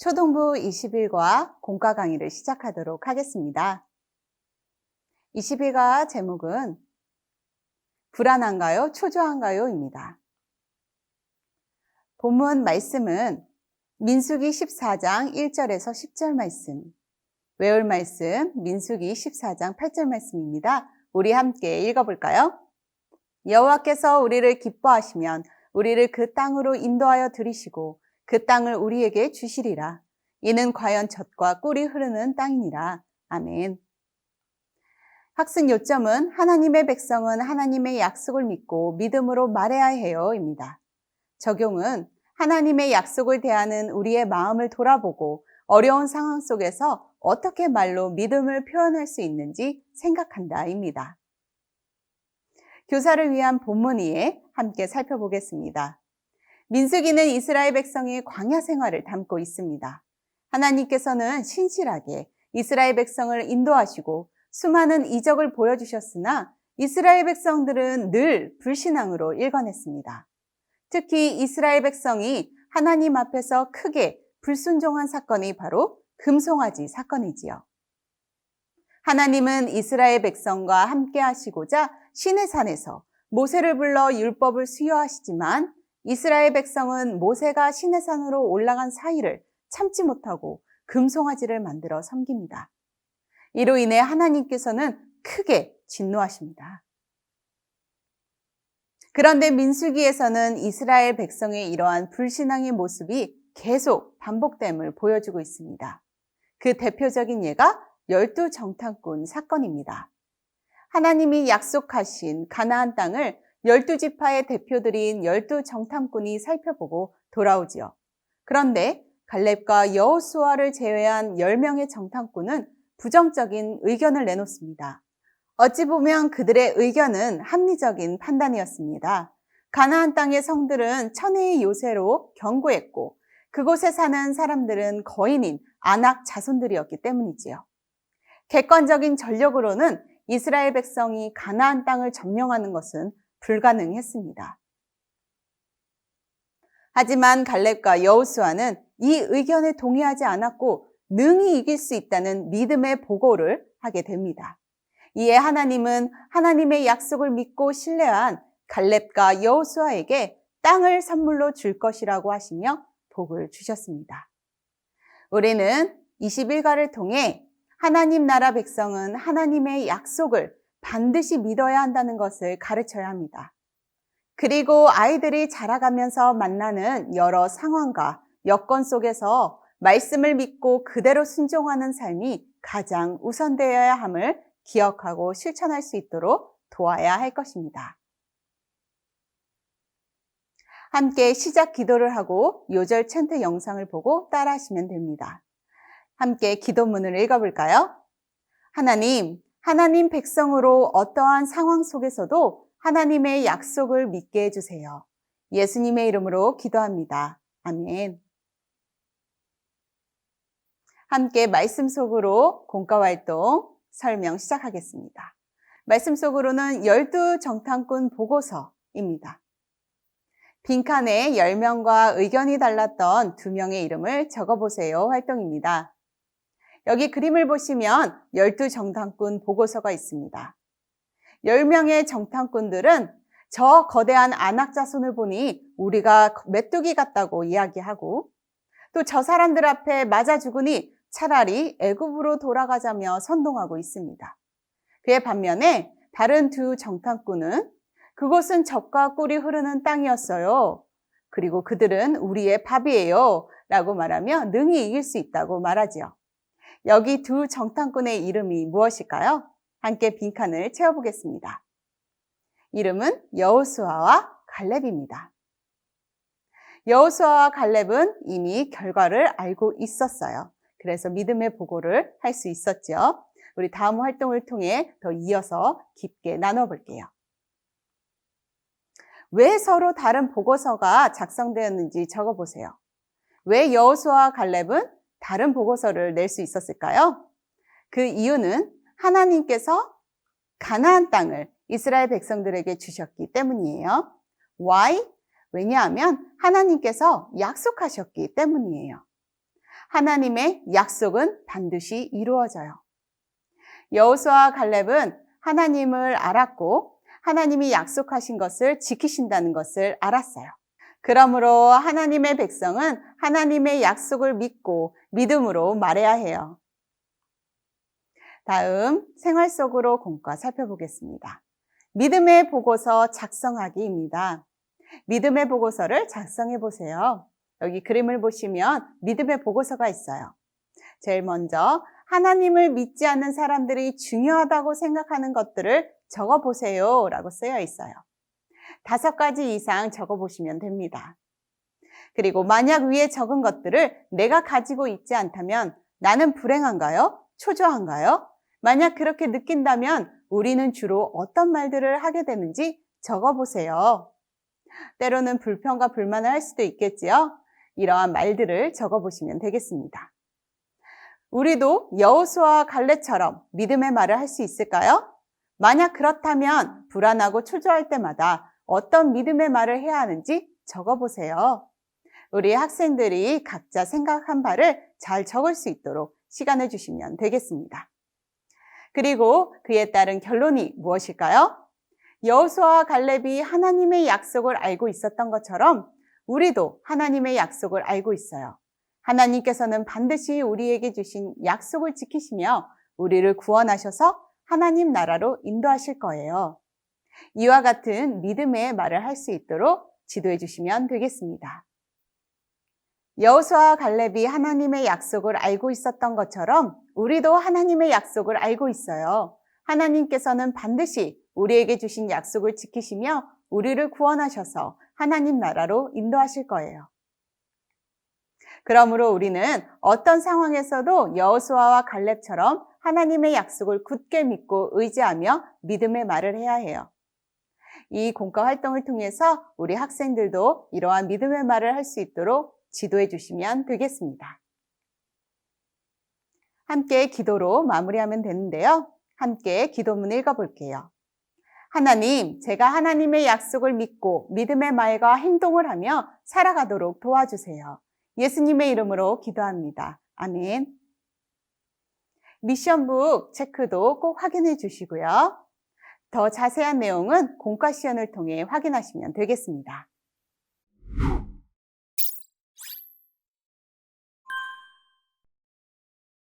초등부 20일과 공과 강의를 시작하도록 하겠습니다. 20일과 제목은 불안한가요? 초조한가요? 입니다. 본문 말씀은 민수기 14장 1절에서 10절 말씀, 외울 말씀 민수기 14장 8절 말씀입니다. 우리 함께 읽어볼까요? 여호와께서 우리를 기뻐하시면 우리를 그 땅으로 인도하여 들이시고 그 땅을 우리에게 주시리라. 이는 과연 젖과 꿀이 흐르는 땅이니라. 아멘. 학습 요점은 하나님의 백성은 하나님의 약속을 믿고 믿음으로 말해야 해요 입니다. 적용은 하나님의 약속을 대하는 우리의 마음을 돌아보고 어려운 상황 속에서 어떻게 말로 믿음을 표현할 수 있는지 생각한다 입니다. 교사를 위한 본문 이해 함께 살펴보겠습니다. 민수기는 이스라엘 백성의 광야 생활을 담고 있습니다. 하나님께서는 신실하게 이스라엘 백성을 인도하시고 수많은 이적을 보여주셨으나 이스라엘 백성들은 늘 불신앙으로 일관했습니다. 특히 이스라엘 백성이 하나님 앞에서 크게 불순종한 사건이 바로 금송아지 사건이지요. 하나님은 이스라엘 백성과 함께 하시고자 시내산에서 모세를 불러 율법을 수여하시지만 이스라엘 백성은 모세가 시내산으로 올라간 사이를 참지 못하고 금송아지를 만들어 섬깁니다. 이로 인해 하나님께서는 크게 진노하십니다. 그런데 민수기에서는 이스라엘 백성의 이러한 불신앙의 모습이 계속 반복됨을 보여주고 있습니다. 그 대표적인 예가 12정탐꾼 사건입니다. 하나님이 약속하신 가나안 땅을 12지파의 대표들인 12정탐꾼이 살펴보고 돌아오지요. 그런데 갈렙과 여호수아를 제외한 10명의 정탐꾼은 부정적인 의견을 내놓습니다. 어찌 보면 그들의 의견은 합리적인 판단이었습니다. 가나안 땅의 성들은 천혜의 요새로 견고했고 그곳에 사는 사람들은 거인인 아낙 자손들이었기 때문이지요. 객관적인 전력으로는 이스라엘 백성이 가나안 땅을 점령하는 것은 불가능했습니다. 하지만 갈렙과 여호수아는 이 의견에 동의하지 않았고 능히 이길 수 있다는 믿음의 보고를 하게 됩니다. 이에 하나님은 하나님의 약속을 믿고 신뢰한 갈렙과 여호수아에게 땅을 선물로 줄 것이라고 하시며 복을 주셨습니다. 우리는 21가를 통해 하나님 나라 백성은 하나님의 약속을 반드시 믿어야 한다는 것을 가르쳐야 합니다. 그리고 아이들이 자라가면서 만나는 여러 상황과 여건 속에서 말씀을 믿고 그대로 순종하는 삶이 가장 우선되어야 함을 기억하고 실천할 수 있도록 도와야 할 것입니다. 함께 시작 기도를 하고 요절 챈트 영상을 보고 따라하시면 됩니다. 함께 기도문을 읽어볼까요? 하나님 백성으로 어떠한 상황 속에서도 하나님의 약속을 믿게 해주세요. 예수님의 이름으로 기도합니다. 아멘. 함께 말씀 속으로 공과 활동 설명 시작하겠습니다. 말씀 속으로는 12정탐꾼 보고서입니다. 빈칸에 10명과 의견이 달랐던 2명의 이름을 적어보세요 활동입니다. 여기 그림을 보시면 12정탐꾼 보고서가 있습니다. 10명의 정탐꾼들은 저 거대한 아낙 자손을 보니 우리가 메뚜기 같다고 이야기하고 또 저 사람들 앞에 맞아 죽으니 차라리 애굽으로 돌아가자며 선동하고 있습니다. 그의 반면에 다른 2 정탐꾼은 그곳은 젖과 꿀이 흐르는 땅이었어요. 그리고 그들은 우리의 밥이에요 라고 말하며 능히 이길 수 있다고 말하지요. 여기 2 정탐꾼의 이름이 무엇일까요? 함께 빈칸을 채워보겠습니다. 이름은 여호수아와 갈렙입니다. 여호수아와 갈렙은 이미 결과를 알고 있었어요. 그래서 믿음의 보고를 할 수 있었죠. 우리 다음 활동을 통해 더 이어서 깊게 나눠볼게요. 왜 서로 다른 보고서가 작성되었는지 적어보세요. 왜 여호수아와 갈렙은 다른 보고서를 낼 수 있었을까요? 그 이유는 하나님께서 가나안 땅을 이스라엘 백성들에게 주셨기 때문이에요. Why? 왜냐하면 하나님께서 약속하셨기 때문이에요. 하나님의 약속은 반드시 이루어져요. 여호수아와 갈렙은 하나님을 알았고 하나님이 약속하신 것을 지키신다는 것을 알았어요. 그러므로 하나님의 백성은 하나님의 약속을 믿고 믿음으로 말해야 해요. 다음 생활 속으로 공과 살펴보겠습니다. 믿음의 보고서 작성하기입니다. 믿음의 보고서를 작성해 보세요. 여기 그림을 보시면 믿음의 보고서가 있어요. 제일 먼저 하나님을 믿지 않는 사람들이 중요하다고 생각하는 것들을 적어보세요 라고 쓰여 있어요. 5가지 이상 적어보시면 됩니다. 그리고 만약 위에 적은 것들을 내가 가지고 있지 않다면 나는 불행한가요? 초조한가요? 만약 그렇게 느낀다면 우리는 주로 어떤 말들을 하게 되는지 적어보세요. 때로는 불평과 불만을 할 수도 있겠지요. 이러한 말들을 적어보시면 되겠습니다. 우리도 여호수아와 갈렙처럼 믿음의 말을 할 수 있을까요? 만약 그렇다면 불안하고 초조할 때마다 어떤 믿음의 말을 해야 하는지 적어보세요. 우리 학생들이 각자 생각한 바를 잘 적을 수 있도록 시간을 주시면 되겠습니다. 그리고 그에 따른 결론이 무엇일까요? 여호수아와 갈렙이 하나님의 약속을 알고 있었던 것처럼 우리도 하나님의 약속을 알고 있어요. 하나님께서는 반드시 우리에게 주신 약속을 지키시며 우리를 구원하셔서 하나님 나라로 인도하실 거예요. 이와 같은 믿음의 말을 할 수 있도록 지도해 주시면 되겠습니다. 여호수아와 갈렙이 하나님의 약속을 알고 있었던 것처럼 우리도 하나님의 약속을 알고 있어요. 하나님께서는 반드시 우리에게 주신 약속을 지키시며 우리를 구원하셔서 하나님 나라로 인도하실 거예요. 그러므로 우리는 어떤 상황에서도 여호수아와 갈렙처럼 하나님의 약속을 굳게 믿고 의지하며 믿음의 말을 해야 해요. 이 공과 활동을 통해서 우리 학생들도 이러한 믿음의 말을 할 수 있도록 지도해 주시면 되겠습니다. 함께 기도로 마무리하면 되는데요. 함께 기도문 읽어볼게요. 하나님, 제가 하나님의 약속을 믿고 믿음의 말과 행동을 하며 살아가도록 도와주세요. 예수님의 이름으로 기도합니다. 아멘. 미션북 체크도 꼭 확인해 주시고요. 더 자세한 내용은 공과 시연을 통해 확인하시면 되겠습니다.